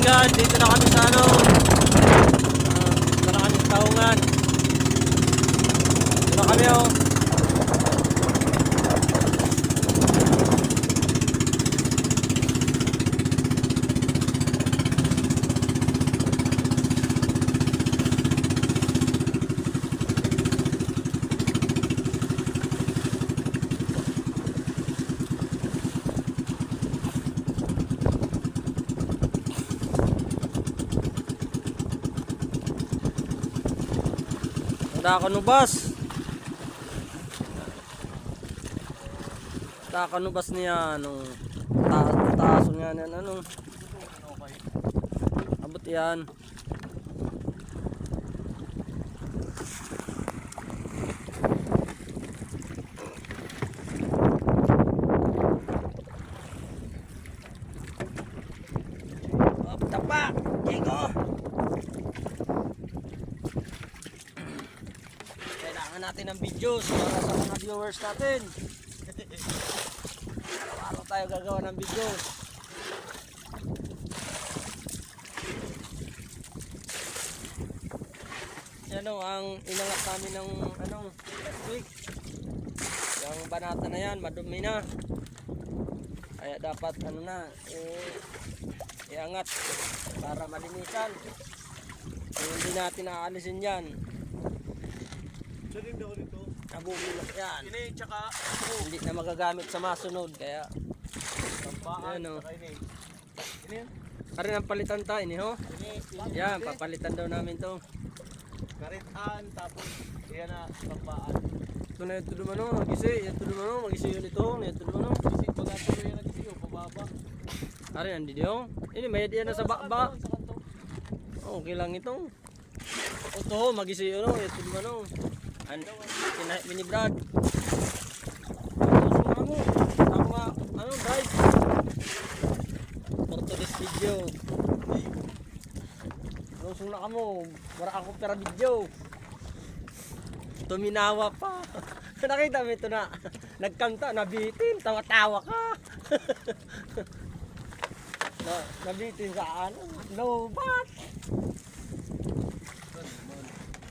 guys, dito na kami sa ano. Dito na kami sa Taungan. Dito na kami oh. Dakanubas. Dakanubas niya ano taas nga yan ano. Abot yan. Op tapak. Jego. Natin ang videos para sa mga viewers natin. Araw-araw tayo gagawa ng videos. Yan o, ang inangat namin ng ano, last week. Yung banata na yan, madumi na. Kaya dapat ano na, iangat para malinisan. Kung hindi natin aalisin yan, Saling daw dito. nabubulok yan. Ini, tsaka Hindi na magagamit sa masunod kaya tampaan. Ayan, oh. Tsaka ini. Ini yan. karin ang palitan tayo ni ho. Ini. Yan, papalitan daw namin to. Karitaan, tapos yan na, tampaan. Ito na ito naman o, magisi. Ito naman o, magisi yun ito. Ito naman o. Kasi pagkatuloy yan natin siyo, pababa. Karin, hindi diyo. Ini, may yan na sa bakba. Sa kanto. Okay lang ito. Ito, magisi yun o. Ito naman o. Kinahit mini Brad. Suma mo. Ako nga, ano, drive. For today's video. Lusong na ka mo. Wala ako pera video. Tuminawa pa. Nakita mo ito na. Nagkanta, nabitin. Tawa-tawa ka. Nabitin sa ano. Lobat.